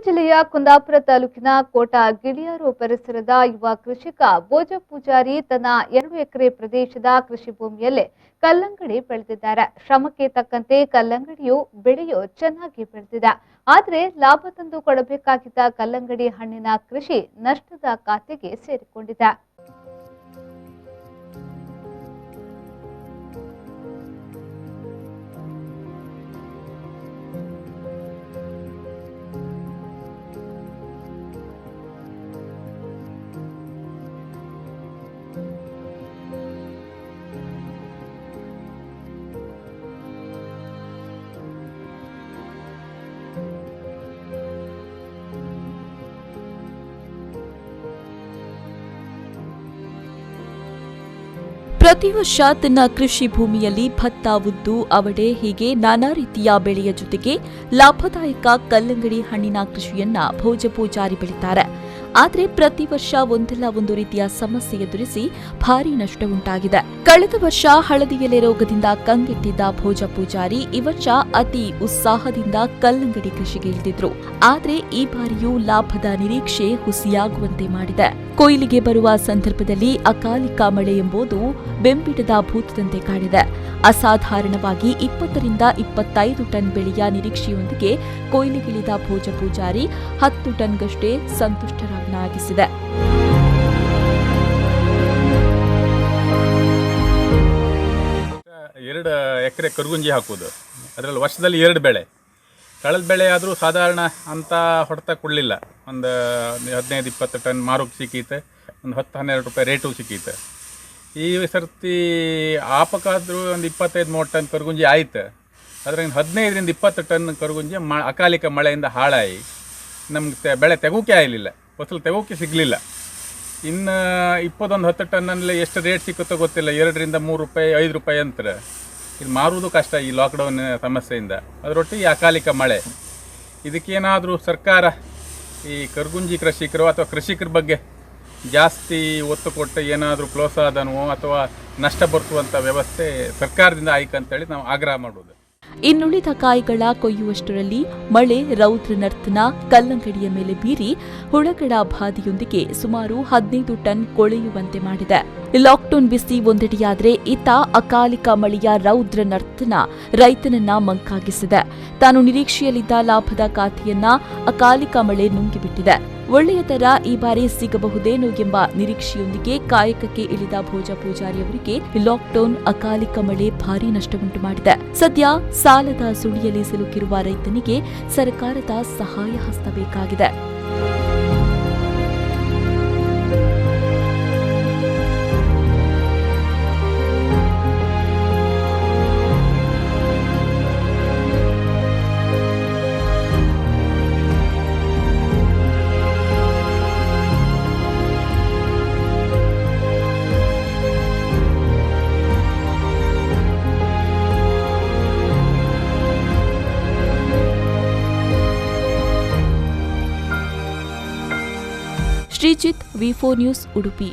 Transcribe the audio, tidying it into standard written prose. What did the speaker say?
ಜಿಲ್ಲೆಯ ಕುಂದಾಪುರ ತಾಲೂಕಿನ ಕೋಟಾ ಗಿಳಿಯಾರು ಪರಿಸರದ ಯುವ ಕೃಷಿಕ ಭೋಜ ಪೂಜಾರಿ ತನ್ನ 2 ಎಕರೆ ಪ್ರದೇಶದ ಕೃಷಿ ಭೂಮಿಯಲ್ಲೇ ಕಲ್ಲಂಗಡಿ ಬೆಳೆದಿದ್ದಾರೆ. ಶ್ರಮಕ್ಕೆ ತಕ್ಕಂತೆ ಕಲ್ಲಂಗಡಿಯು ಬೆಳೆಯು ಚೆನ್ನಾಗಿ ಬೆಳೆದಿದೆ. ಆದರೆ ಲಾಭ ತಂದು ಕೊಡಬೇಕಾಗಿದ್ದ ಕಲ್ಲಂಗಡಿ ಹಣ್ಣಿನ ಕೃಷಿ ನಷ್ಟದ ಖಾತೆಗೆ ಸೇರಿಕೊಂಡಿದೆ. ಪ್ರತಿ ವರ್ಷ ತನ್ನ ಕೃಷಿ ಭೂಮಿಯಲ್ಲಿ ಭತ್ತ, ಉದ್ದು, ಅವಡೆ ಹೀಗೆ ನಾನಾ ರೀತಿಯ ಬೆಳೆಯ ಜೊತೆಗೆ ಲಾಭದಾಯಕ ಕಲ್ಲಂಗಡಿ ಹಣ್ಣಿನ ಕೃಷಿಯನ್ನ ಭೋಜ ಪೂಜಾರಿ ಬೆಳೀತಾರೆ. ಆದರೆ ಪ್ರತಿ ವರ್ಷ ಒಂದಲ್ಲ ಒಂದು ರೀತಿಯ ಸಮಸ್ಯೆ ಎದುರಿಸಿ ಭಾರೀ ನಷ್ಟ ಉಂಟಾಗಿದೆ. ಕಳೆದ ವರ್ಷ ಹಳದಿ ಎಲೆ ರೋಗದಿಂದ ಕಂಗೆಟ್ಟಿದ್ದ ಭೋಜ ಪೂಜಾರಿ ಈ ವರ್ಷ ಅತಿ ಉತ್ಸಾಹದಿಂದ ಕಲ್ಲಂಗಡಿ ಕೃಷಿಗೆ ಇಳಿದಿದ್ರು. ಆದರೆ ಈ ಬಾರಿಯೂ ಲಾಭದ ನಿರೀಕ್ಷೆ ಹುಸಿಯಾಗುವಂತೆ ಮಾಡಿದೆ. ಕೊಯ್ಲಿಗೆ ಬರುವ ಸಂದರ್ಭದಲ್ಲಿ ಅಕಾಲಿಕ ಮಳೆ ಎಂಬುದು ಬೆಂಬಿಡದ ಭೂತದಂತೆ ಕಾಡಿದೆ. ಅಸಾಧಾರಣವಾಗಿ 20 ರಿಂದ 25 ಟನ್ ಬೆಳೆಯ ನಿರೀಕ್ಷೆಯೊಂದಿಗೆ ಕೊಯ್ಲಿಗಿಳಿದ ಭೋಜ ಪೂಜಾರಿ 10 ಟನ್ಗಷ್ಟೇ ಸಂತುಷ್ಟರಾಗಿಸಿದೆ. 2 ಎಕರೆ ಕರ್ಗುಂಜಿ ಹಾಕೋದು, ಅದರಲ್ಲಿ ವರ್ಷದಲ್ಲಿ 2 ಬೆಳೆ. ಕಳೆದ ಬೆಳೆ ಆದರೂ ಸಾಧಾರಣ ಅಂತ ಹೊಡೆತ ಕೊಡಲಿಲ್ಲ. ಒಂದು 15-20 ಟನ್ ಮಾರೋಕ್ಕೆ ಸಿಕ್ಕೀತೆ, ಒಂದು 10-12 ರೂಪಾಯಿ ರೇಟು ಸಿಕ್ಕೀತೆ. ಈ ಸರ್ತಿ ಆಪಕ್ಕಾದರೂ ಒಂದು 25-30 ಟನ್ ಕರ್ಗುಂಜಿ ಆಯ್ತು. ಅದ್ರಾಗ 15 ರಿಂದ 20 ಟನ್ ಕರ್ಗುಂಜಿ ಅಕಾಲಿಕ ಮಳೆಯಿಂದ ಹಾಳಾಗಿ ನಮ್ಗೆ ಬೆಳೆ ತೆಗೋಕೆ ಆಗಲಿಲ್ಲ, ಫಸಲು ತೆಗೋಕೆ ಸಿಗಲಿಲ್ಲ. ಇನ್ನು 10 ಟನ್ನಲ್ಲಿ ಎಷ್ಟು ರೇಟ್ ಸಿಕ್ಕುತ್ತೋ ಗೊತ್ತಿಲ್ಲ. 2 ರಿಂದ 3 ರೂಪಾಯಿ 5 ರೂಪಾಯಿ ಅಂತಾರೆ. ಇದು ಮಾರುವುದು ಕಷ್ಟ ಈ ಲಾಕ್ಡೌನ್ ಸಮಸ್ಯೆಯಿಂದ. ಅದರೊಟ್ಟಿಗೆ ಅಕಾಲಿಕ ಮಳೆ. ಇದಕ್ಕೇನಾದರೂ ಸರ್ಕಾರ ಈ ಕರ್ಗುಂಜಿ ಕೃಷಿಕರು ಅಥವಾ ಕೃಷಿಕರ ಬಗ್ಗೆ ಜಾಸ್ತಿ ಒತ್ತು ಕೊಟ್ಟು ಏನಾದರೂ ಪ್ರೋತ್ಸಾಹನೋ ಅಥವಾ ನಷ್ಟ ಬರ್ತುವಂಥ ವ್ಯವಸ್ಥೆ ಸರ್ಕಾರದಿಂದ ಆಯ್ಕೆ ಅಂತೇಳಿ ನಾವು ಆಗ್ರಹ ಮಾಡೋದು. ಇನ್ನುಳಿದ ಕಾಯಿಗಳ ಕೊಯ್ಯುವಷ್ಟರಲ್ಲಿ ಮಳೆ ರೌದ್ರ ನರ್ತನ ಕಲ್ಲಂಗಡಿಯ ಮೇಲೆ ಬೀರಿ ಹುಳಗಳ ಬಾಧೆಯೊಂದಿಗೆ ಸುಮಾರು 15 ಟನ್ ಕೊಳೆಯುವಂತೆ ಮಾಡಿದೆ. ಲಾಕ್ಡೌನ್ ಬಿಸಿ ಒಂದೆಡೆಯಾದರೆ ಇತ್ತ ಅಕಾಲಿಕ ಮಳೆಯ ರೌದ್ರ ನರ್ತನ ರೈತನನ್ನ ಮಂಕಾಗಿಸಿದೆ. ತಾನು ನಿರೀಕ್ಷೆಯಲ್ಲಿದ್ದ ಲಾಭದ ಖಾತೆಯನ್ನ ಅಕಾಲಿಕ ಮಳೆ ನುಂಗಿಬಿಟ್ಟಿದೆ. ಒಳ್ಳೆಯ ದರ ಈ ಬಾರಿ ಸಿಗಬಹುದೇನೋ ಎಂಬ ನಿರೀಕ್ಷೆಯೊಂದಿಗೆ ಕಾಯಕಕ್ಕೆ ಇಳಿದ ಭೋಜ ಪೂಜಾರಿಯವರಿಗೆ ಲಾಕ್ಡೌನ್ ಅಕಾಲಿಕ ಮಳೆ ಭಾರೀ ನಷ್ಟವುಂಟು ಮಾಡಿದೆ. ಸದ್ಯ ಸಾಲದ ಸುಳಿಯಲ್ಲಿ ಸಿಲುಕಿರುವ ರೈತನಿಗೆ ಸರ್ಕಾರದ ಸಹಾಯ ಹಸ್ತ ಬೇಕಾಗಿದೆ. Sreejith, V4 news, Udupi.